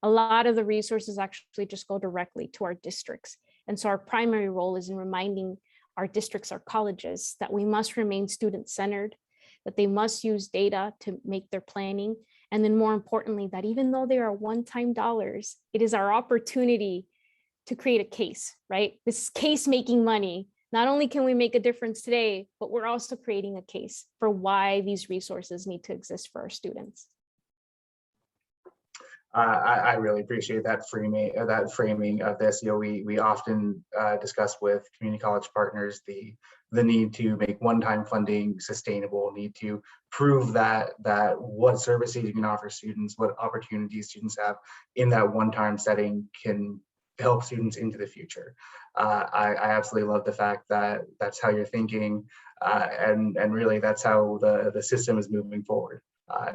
B: A lot of the resources actually just go directly to our districts. And so our primary role is in reminding our districts, our colleges, that we must remain student-centered, that they must use data to make their planning. And then more importantly, that even though they are one-time dollars, it is our opportunity to create a case, right? This is case-making money. Not only can we make a difference today, but we're also creating a case for why these resources need to exist for our students.
C: I really appreciate that framing of this. We often discuss with community college partners the need to make one-time funding sustainable, need to prove that what services you can offer students, what opportunities students have in that one-time setting can help students into the future. I absolutely love the fact that that's how you're thinking, and really that's how the system is moving forward.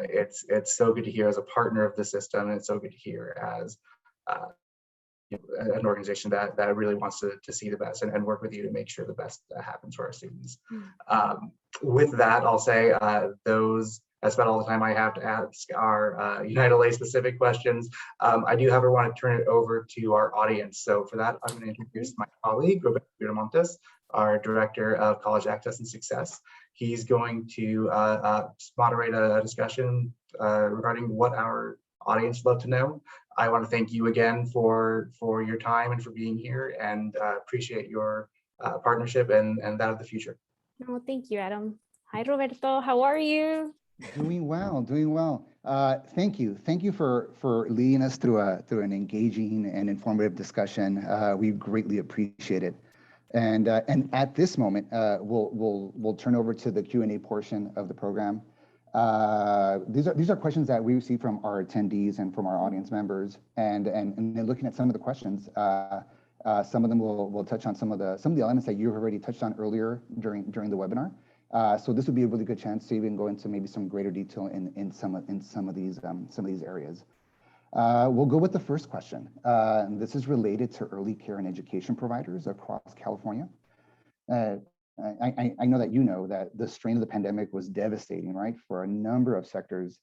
C: It's so good to hear as a partner of the system, and it's so good to hear as an organization that really wants to see the best and work with you to make sure the best happens for our students. With that, I'll say that's about all the time I have to ask our United LA specific questions. I do, however, want to turn it over to our audience. So for that, I'm going to introduce my colleague, Roberto Montes, our Director of College Access and Success. He's going to moderate a discussion regarding what our audience would love to know. I want to thank you again for your time and for being here, and appreciate your partnership and that of the future.
B: Oh, thank you, Adam. Hi, Roberto. How are you?
D: Doing well, doing well. Thank you for leading us through an engaging and informative discussion. We greatly appreciate it. And at this moment, we'll turn over to the Q&A portion of the program. These are questions that we receive from our attendees and from our audience members. And then looking at some of the questions, some of them will touch on some of the elements that you've already touched on earlier during the webinar. So this would be a really good chance to even go into maybe some greater detail in some of these areas. We'll go with the first question. This is related to early care and education providers across California. I know that you know that the strain of the pandemic was devastating, right, for a number of sectors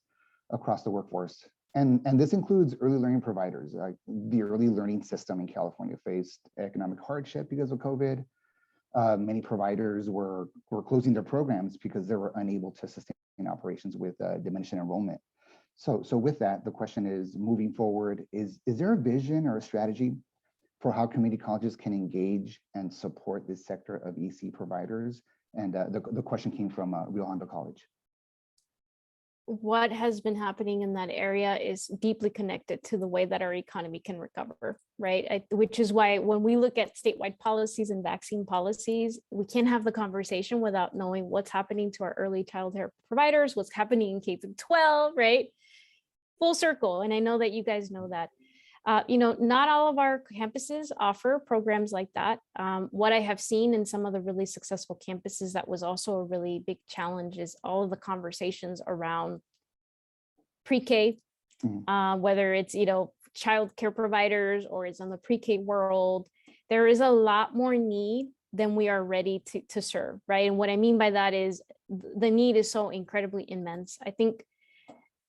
D: across the workforce. And this includes early learning providers. The early learning system in California faced economic hardship because of COVID. Many providers were closing their programs because they were unable to sustain operations with diminishing enrollment. So with that, the question is, moving forward, is there a vision or a strategy for how community colleges can engage and support this sector of EC providers? And the question came from Rio Hondo College.
B: What has been happening in that area is deeply connected to the way that our economy can recover, right? Which is why when we look at statewide policies and vaccine policies, we can't have the conversation without knowing what's happening to our early childcare providers, what's happening in K-12, right? Full circle. And I know that you guys know that. Not all of our campuses offer programs like that. What I have seen in some of the really successful campuses that was also a really big challenge is all of the conversations around pre-K, whether it's, child care providers or it's in the pre-K world. There is a lot more need than we are ready to serve, right? And what I mean by that is the need is so incredibly immense. I think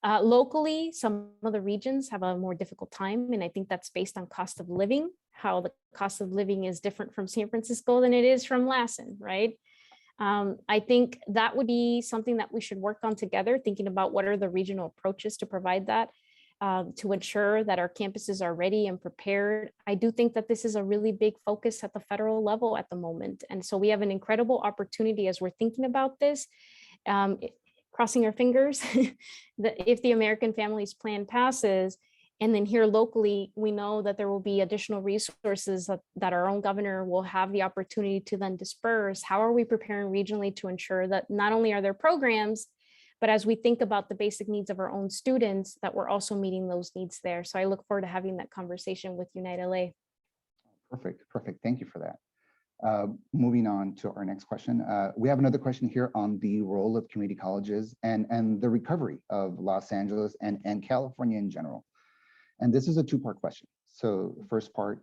B: locally, some of the regions have a more difficult time, and I think that's based on cost of living, how the cost of living is different from San Francisco than it is from Lassen, right? I think that would be something that we should work on together, thinking about what are the regional approaches to provide that, to ensure that our campuses are ready and prepared. I do think that this is a really big focus at the federal level at the moment. And so we have an incredible opportunity as we're thinking about this. Crossing our fingers that if the American Families Plan passes, and then here locally, we know that there will be additional resources that our own governor will have the opportunity to then disperse. How are we preparing regionally to ensure that not only are there programs, but as we think about the basic needs of our own students, that we're also meeting those needs there. So I look forward to having that conversation with United LA.
D: Perfect. Thank you for that. Moving on to our next question. We have another question here on the role of community colleges and the recovery of Los Angeles and California in general. And this is a two-part question. So first part,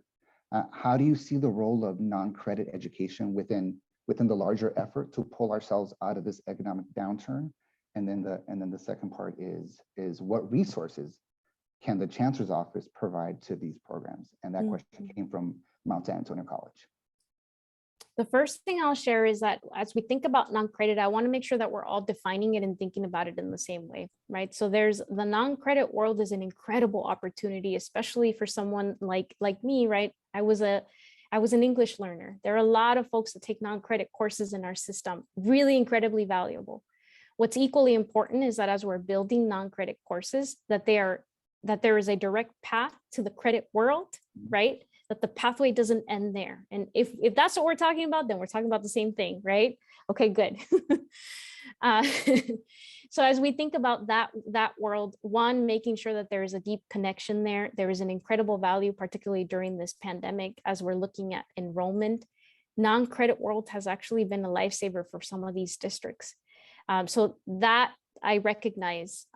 D: how do you see the role of non-credit education within the larger effort to pull ourselves out of this economic downturn? And then the second part is what resources can the Chancellor's office provide to these programs? And that question came from Mount San Antonio College.
B: The first thing I'll share is that as we think about non-credit, I want to make sure that we're all defining it and thinking about it in the same way, right? So there's the non-credit world is an incredible opportunity, especially for someone like me, right? I was an English learner. There are a lot of folks that take non-credit courses in our system, really incredibly valuable. What's equally important is that as we're building non-credit courses, that there is a direct path to the credit world, right? That the pathway doesn't end there. And if that's what we're talking about, then we're talking about the same thing, right? Okay, good. So as we think about that world, one, making sure that there is a deep connection there. There is an incredible value, particularly during this pandemic, as we're looking at enrollment. Non-credit world has actually been a lifesaver for some of these districts. So that I recognize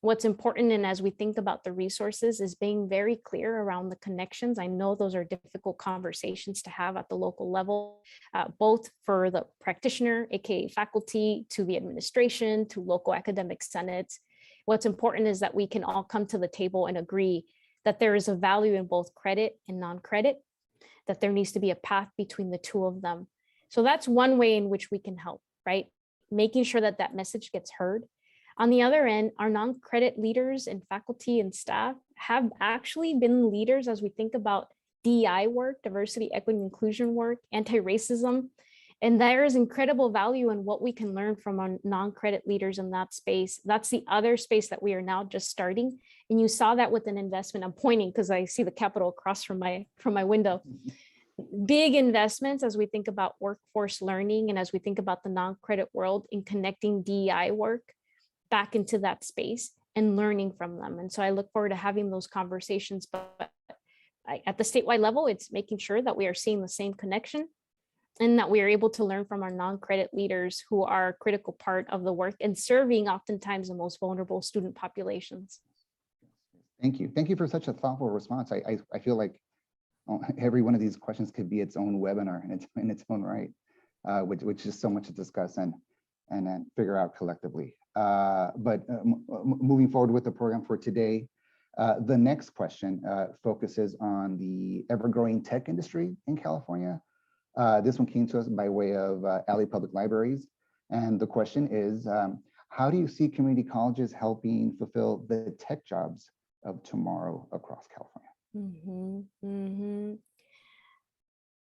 B: what's important. And as we think about the resources is being very clear around the connections. I know those are difficult conversations to have at the local level, both for the practitioner, AKA faculty, to the administration, to local academic senates. What's important is that we can all come to the table and agree that there is a value in both credit and non-credit, that there needs to be a path between the two of them. So that's one way in which we can help, right? Making sure that that message gets heard. On the other end, our non-credit leaders and faculty and staff have actually been leaders as we think about DEI work, diversity, equity, and inclusion work, anti-racism. And there is incredible value in what we can learn from our non-credit leaders in that space. That's the other space that we are now just starting. And you saw that with an investment. I'm pointing because I see the Capitol across from my window. Big investments as we think about workforce learning and as we think about the non-credit world in connecting DEI work back into that space and learning from them. And so I look forward to having those conversations, but at the statewide level, it's making sure that we are seeing the same connection and that we are able to learn from our non-credit leaders who are a critical part of the work and serving oftentimes the most vulnerable student populations.
D: Thank you. Thank you for such a thoughtful response. I feel like every one of these questions could be its own webinar in its own right, which is so much to discuss and then figure out collectively. But moving forward with the program for today, the next question focuses on the ever-growing tech industry in California. This one came to us by way of Alley Public Libraries. And the question is, how do you see community colleges helping fulfill the tech jobs of tomorrow across California?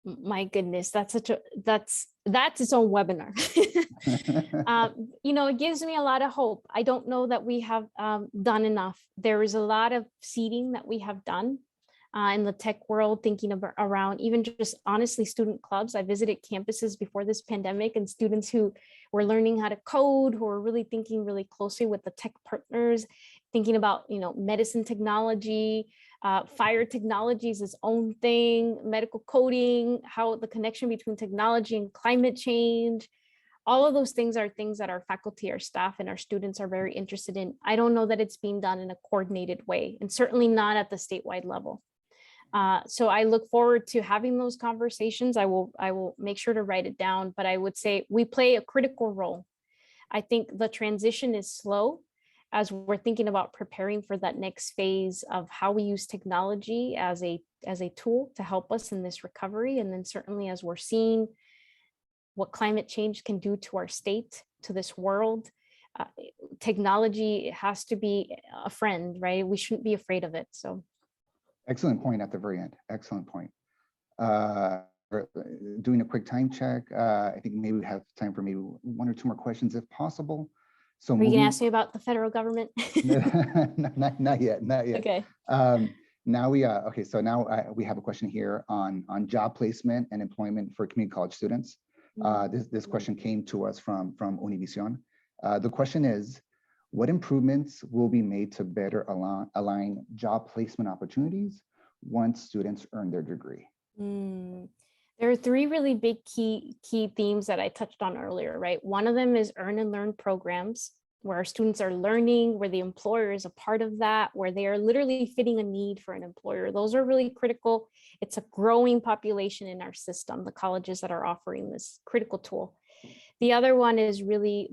B: My goodness, that's its own webinar. It gives me a lot of hope. I don't know that we have done enough. There is a lot of seeding that we have done in the tech world, thinking about around even just honestly student clubs. I visited campuses before this pandemic and students who were learning how to code, who were really thinking really closely with the tech partners, thinking about medicine technology, fire technology is its own thing, medical coding, how the connection between technology and climate change. All of those things are things that our faculty, our staff, and our students are very interested in. I don't know that it's being done in a coordinated way, and certainly not at the statewide level. So I look forward to having those conversations. I will make sure to write it down, but I would say we play a critical role. I think the transition is slow as we're thinking about preparing for that next phase of how we use technology as a tool to help us in this recovery. And then certainly as we're seeing what climate change can do to our state, to this world, technology has to be a friend, right? We shouldn't be afraid of it. So.
D: Excellent point at the very end. Excellent point. Doing a quick time check. I think maybe we have time for maybe one or two more questions if possible. So
B: are you gonna ask me about the federal government?
D: not yet.
B: Okay.
D: Now we okay. So now we have a question here on job placement and employment for community college students. This question came to us from Univision. The question is, what improvements will be made to better align job placement opportunities once students earn their degree?
B: There are three really big key themes that I touched on earlier, right? One of them is earn and learn programs where our students are learning, where the employer is a part of that, where they are literally fitting a need for an employer. Those are really critical. It's a growing population in our system, the colleges that are offering this critical tool. The other one is really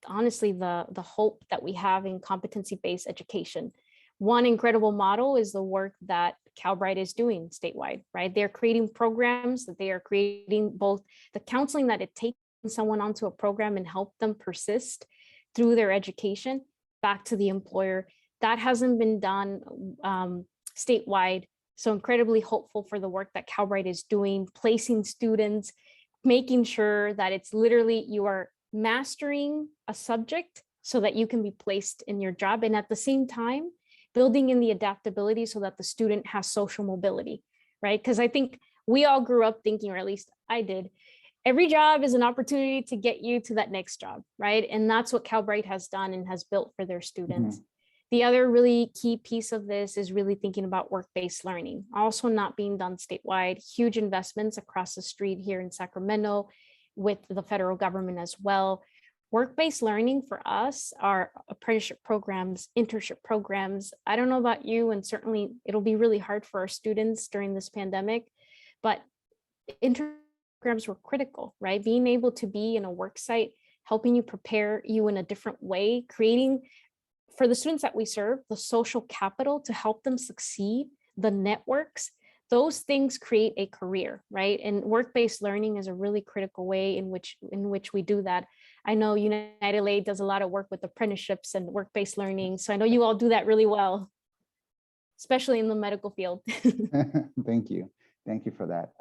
B: honestly the hope that we have in competency-based education. One incredible model is the work that Calbright is doing statewide, right? They're creating programs, that they are creating both the counseling that it takes someone onto a program and help them persist through their education back to the employer. That hasn't been done statewide. So incredibly hopeful for the work that Calbright is doing, placing students, making sure that it's literally you are mastering a subject so that you can be placed in your job. And at the same time, building in the adaptability so that the student has social mobility, right? Because I think we all grew up thinking, or at least I did, every job is an opportunity to get you to that next job, right? And that's what Calbright has done and has built for their students. The other really key piece of this is really thinking about work-based learning, also not being done statewide, huge investments across the street here in Sacramento with the federal government as well, Work-based learning for us are apprenticeship programs, internship programs. I don't know about you, and certainly it'll be really hard for our students during this pandemic, but internship programs were critical, right? Being able to be in a work site, helping you prepare you in a different way, creating for the students that we serve, the social capital to help them succeed, the networks, those things create a career, right? And work-based learning is a really critical way in which we do that. I know United LA does a lot of work with apprenticeships and work-based learning. So I know you all do that really well, especially in the medical field.
D: Thank you. Thank you for that.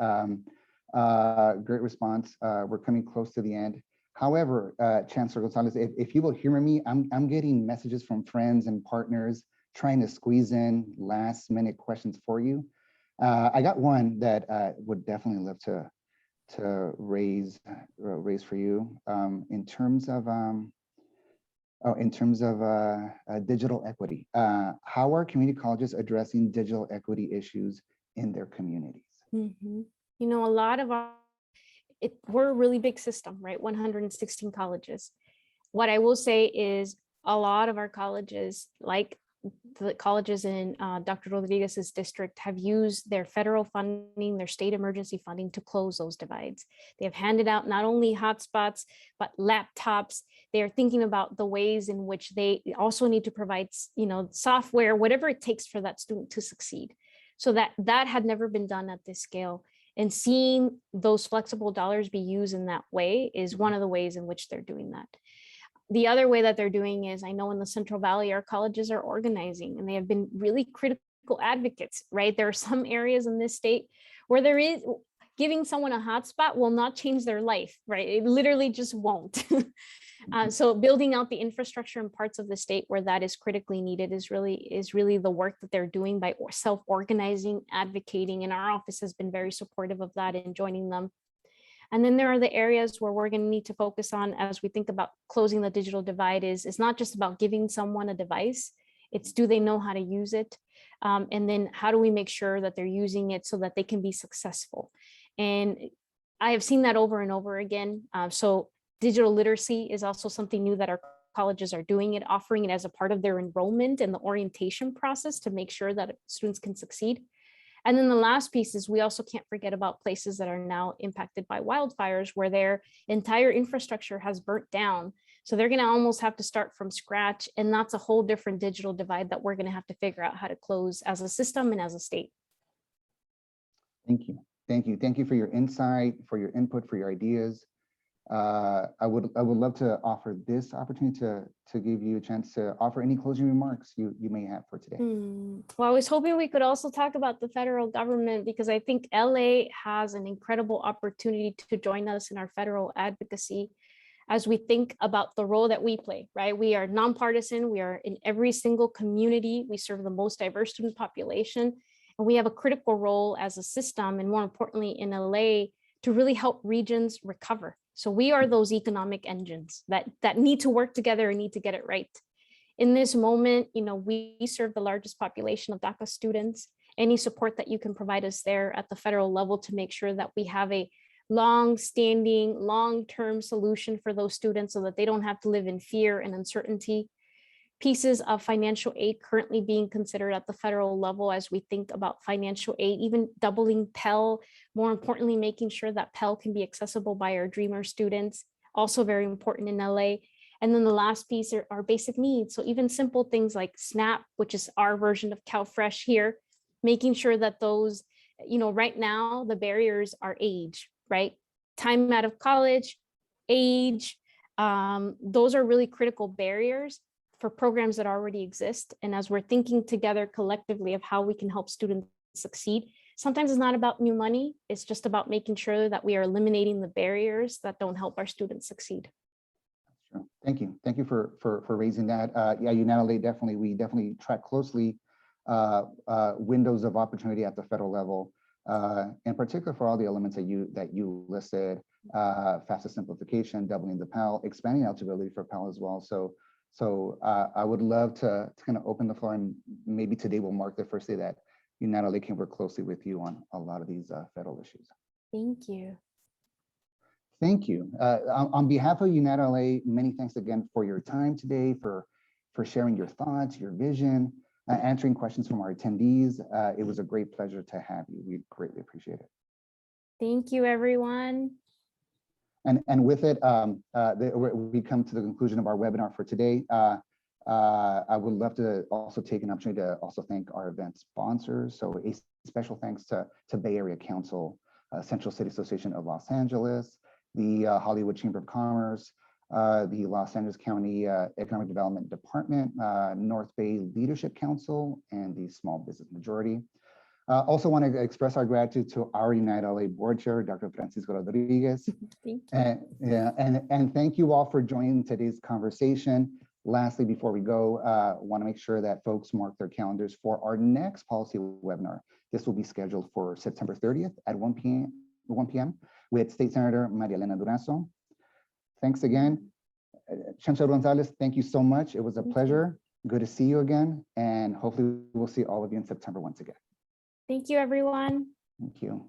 D: Great response. We're coming close to the end. However, Chancellor Gonzales, if you will humor me, I'm getting messages from friends and partners trying to squeeze in last minute questions for you. I got one that would definitely love to raise for you in terms of digital equity. How are community colleges addressing digital equity issues in their communities?
B: Mm-hmm. You know, a lot of we're a really big system, right? 116 colleges. What I will say is a lot of our colleges, like the colleges in Dr. Rodriguez's district, have used their federal funding, their state emergency funding to close those divides. They have handed out not only hotspots, but laptops. They are thinking about the ways in which they also need to provide, software, whatever it takes for that student to succeed. So that had never been done at this scale. And seeing those flexible dollars be used in that way is one of the ways in which they're doing that. The other way that they're doing is, I know in the Central Valley, our colleges are organizing and they have been really critical advocates, right? There are some areas in this state where there is giving someone a hotspot will not change their life, right? It literally just won't. So building out the infrastructure in parts of the state where that is critically needed is really the work that they're doing by self-organizing, advocating, and our office has been very supportive of that and joining them. And then there are the areas where we're going to need to focus on as we think about closing the digital divide is not just about giving someone a device, it's do they know how to use it? And then how do we make sure that they're using it so that they can be successful? And I have seen that over and over again. So digital literacy is also something new that our colleges are doing it, offering it as a part of their enrollment and the orientation process to make sure that students can succeed. And then the last piece is we also can't forget about places that are now impacted by wildfires where their entire infrastructure has burnt down. So they're going to almost have to start from scratch. And that's a whole different digital divide that we're going to have to figure out how to close as a system and as a state.
D: Thank you. Thank you. Thank you for your insight, for your input, for your ideas. I would love to offer this opportunity to give you a chance to offer any closing remarks you may have for today.
B: Well, I was hoping we could also talk about the federal government because I think LA has an incredible opportunity to join us in our federal advocacy as we think about the role that we play, right? We are nonpartisan, we are in every single community, we serve the most diverse student population, and we have a critical role as a system, and more importantly in LA, to really help regions recover. So we are those economic engines that need to work together and need to get it right. In this moment, we serve the largest population of DACA students. Any support that you can provide us there at the federal level to make sure that we have a long-standing, long-term solution for those students so that they don't have to live in fear and uncertainty. Pieces of financial aid currently being considered at the federal level as we think about financial aid, even doubling Pell, more importantly, making sure that Pell can be accessible by our Dreamer students, also very important in LA. And then the last piece are basic needs. So even simple things like SNAP, which is our version of CalFresh here, making sure that those, right now the barriers are age, right? Time out of college, age, those are really critical barriers for programs that already exist. And as we're thinking together collectively of how we can help students succeed, sometimes it's not about new money, it's just about making sure that we are eliminating the barriers that don't help our students succeed.
D: Sure. Thank you. Thank you for raising that. Yeah, United LA we definitely track closely windows of opportunity at the federal level, in particular for all the elements that you listed, FAFSA simplification, doubling the Pell, expanding eligibility for Pell as well. So I would love to kind of open the floor, and maybe today will mark the first day that United LA can work closely with you on a lot of these federal issues.
B: Thank you.
D: Thank you. On behalf of United LA, many thanks again for your time today, for sharing your thoughts, your vision, answering questions from our attendees. It was a great pleasure to have you. We greatly appreciate it.
B: Thank you, everyone.
D: And with it, we come to the conclusion of our webinar for today. I would love to also take an opportunity to also thank our event sponsors. So a special thanks to Bay Area Council, Central City Association of Los Angeles, the Hollywood Chamber of Commerce, the Los Angeles County Economic Development Department, North Bay Leadership Council, and the Small Business Majority. Also want to express our gratitude to our United LA Board Chair, Dr. Francisco Rodriguez.
B: Thank you.
D: And thank you all for joining today's conversation. Lastly, before we go, want to make sure that folks mark their calendars for our next policy webinar. This will be scheduled for September 30th at 1 p.m. with State Senator Maria Elena Durazo. Thanks again. Chancellor Gonzales, thank you so much. It was a pleasure. Good to see you again. And hopefully we'll see all of you in September once again.
B: Thank you, everyone.
D: Thank you.